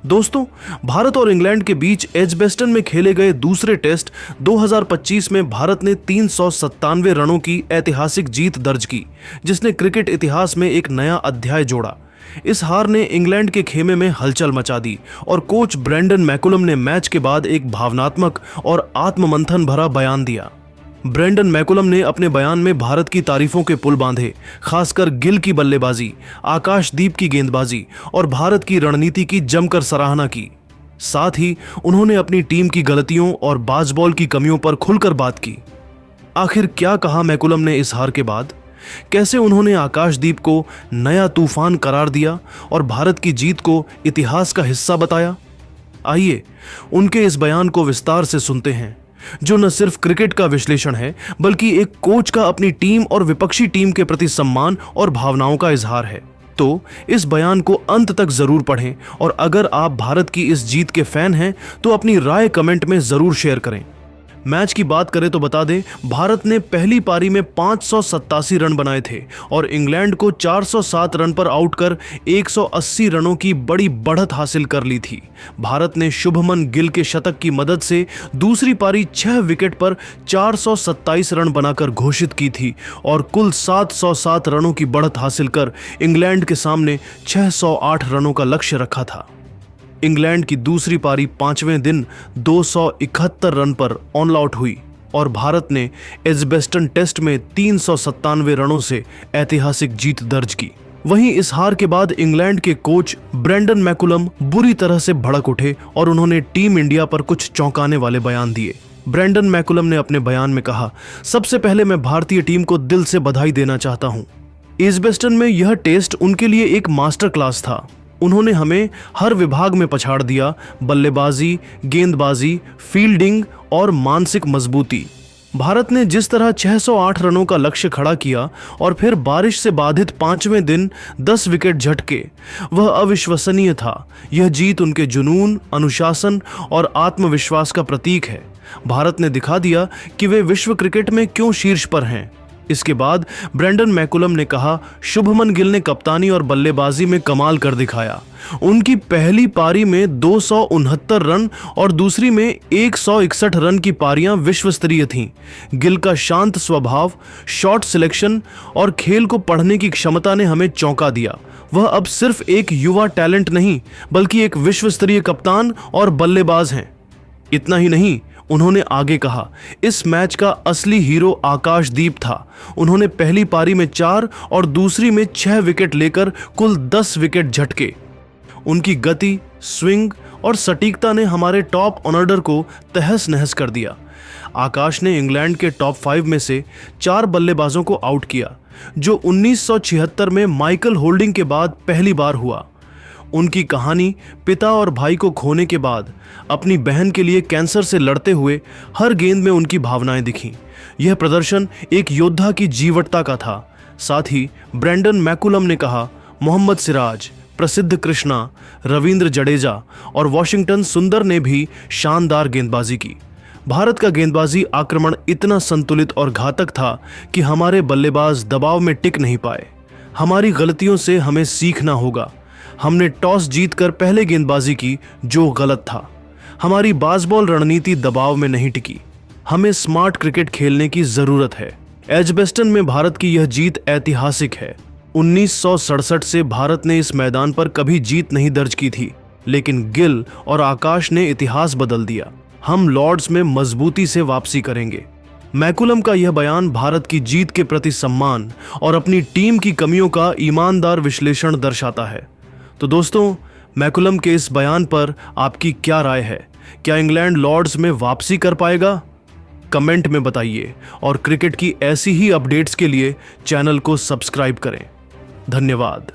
दोस्तों, भारत और इंग्लैंड के बीच एजबेस्टन में खेले गए दूसरे टेस्ट 2025 में भारत ने 397 रनों की ऐतिहासिक जीत दर्ज की, जिसने क्रिकेट इतिहास में एक नया अध्याय जोड़ा। इस हार ने इंग्लैंड के खेमे में हलचल मचा दी और कोच ब्रेंडन मैकुलम ने मैच के बाद एक भावनात्मक और आत्ममंथन भरा बयान दिया। ब्रेंडन मैकुलम ने अपने बयान में भारत की तारीफों के पुल बांधे, खासकर गिल की बल्लेबाजी, आकाशदीप की गेंदबाजी और भारत की रणनीति की जमकर सराहना की। साथ ही उन्होंने अपनी टीम की गलतियों और बाजबॉल की कमियों पर खुलकर बात की। आखिर क्या कहा मैकुलम ने इस हार के बाद? कैसे उन्होंने आकाशदीप को नया तूफान करार दिया और भारत की जीत को इतिहास का हिस्सा बताया? आइए उनके इस बयान को विस्तार से सुनते हैं, जो न सिर्फ क्रिकेट का विश्लेषण है, बल्कि एक कोच का अपनी टीम और विपक्षी टीम के प्रति सम्मान और भावनाओं का इजहार है। तो इस बयान को अंत तक जरूर पढ़ें और अगर आप भारत की इस जीत के फैन हैं तो अपनी राय कमेंट में जरूर शेयर करें। मैच की बात करें तो बता दें, भारत ने पहली पारी में 587 रन बनाए थे और इंग्लैंड को 407 रन पर आउट कर 180 रनों की बड़ी बढ़त हासिल कर ली थी। भारत ने शुभमन गिल के शतक की मदद से दूसरी पारी 6 विकेट पर 427 रन बनाकर घोषित की थी और कुल 707 रनों की बढ़त हासिल कर इंग्लैंड के सामने 608 रनों का लक्ष्य रखा था। इंग्लैंड की दूसरी पारी 5वें दिन 271 रन पर ऑल आउट हुई और भारत ने एजबेस्टन टेस्ट में 397 रनों से ऐतिहासिक जीत दर्ज की। वहीं इस हार के बाद इंग्लैंड के कोच ब्रेंडन मैकुलम बुरी तरह से भड़क उठे और उन्होंने टीम इंडिया पर कुछ चौंकाने वाले बयान दिए। ब्रेंडन मैकुलम ने अपने बयान में कहा, सबसे पहले मैं भारतीय टीम को दिल से बधाई देना चाहता हूं। एजबेस्टन में यह टेस्ट उनके लिए एक मास्टर क्लास था। उन्होंने हमें हर विभाग में पछाड़ दिया, बल्लेबाजी, गेंदबाजी, फील्डिंग और मानसिक मजबूती। भारत ने जिस तरह 608 रनों का लक्ष्य खड़ा किया और फिर बारिश से बाधित 5वें दिन 10 विकेट झटके, वह अविश्वसनीय था। यह जीत उनके जुनून, अनुशासन और आत्मविश्वास का प्रतीक है। भारत ने दिखा दिया कि वे विश्व क्रिकेट में क्यों शीर्ष पर हैं। इसके बाद ब्रेंडन मैकुलम ने कहा, शुभमन गिल ने कप्तानी और बल्लेबाजी में कमाल कर दिखाया। उनकी पहली पारी में 269 रन और दूसरी में 161 रन की पारियां विश्व स्तरीय थीं। गिल का शांत स्वभाव, शॉट सिलेक्शन और खेल को पढ़ने की क्षमता ने हमें चौंका दिया। वह अब सिर्फ एक युवा टैलेंट नहीं, बल्कि एक विश्व स्तरीय कप्तान और बल्लेबाज हैं। इतना ही नहीं, उन्होंने आगे कहा, इस मैच का असली हीरो आकाशदीप था। उन्होंने पहली पारी में 4 और दूसरी में 6 विकेट लेकर कुल 10 विकेट झटके। उनकी गति, स्विंग और सटीकता ने हमारे टॉप ऑर्डर को तहस नहस कर दिया। आकाश ने इंग्लैंड के टॉप 5 में से 4 बल्लेबाजों को आउट किया, जो 1976 में माइकल होल्डिंग के बाद पहली बार हुआ। उनकी कहानी पिता और भाई को खोने के बाद अपनी बहन के लिए कैंसर से लड़ते हुए हर गेंद में उनकी भावनाएं दिखीं। यह प्रदर्शन एक योद्धा की जीवटता का था। साथ ही ब्रेंडन मैकुलम ने कहा, मोहम्मद सिराज, प्रसिद्ध कृष्णा, रविंद्र जडेजा और वॉशिंगटन सुंदर ने भी शानदार गेंदबाजी की। भारत का गेंदबाजी आक्रमण इतना संतुलित और घातक था कि हमारे बल्लेबाज दबाव में टिक नहीं पाए। हमारी गलतियों से हमें सीखना होगा। हमने टॉस जीतकर पहले गेंदबाजी की, जो गलत था। हमारी बाजबॉल रणनीति दबाव में नहीं टिकी। हमें स्मार्ट क्रिकेट खेलने की जरूरत है। एजबेस्टन में भारत की यह जीत ऐतिहासिक है। 1967 से भारत ने इस मैदान पर कभी जीत नहीं दर्ज की थी, लेकिन गिल और आकाश ने इतिहास बदल दिया। हम लॉर्ड्स में मजबूती से वापसी करेंगे। मैकुलम का यह बयान भारत की जीत के प्रति सम्मान और अपनी टीम की कमियों का ईमानदार विश्लेषण दर्शाता है। तो दोस्तों, मैकुलम के इस बयान पर आपकी क्या राय है? क्या इंग्लैंड लॉर्ड्स में वापसी कर पाएगा? कमेंट में बताइए और क्रिकेट की ऐसी ही अपडेट्स के लिए चैनल को सब्सक्राइब करें। धन्यवाद।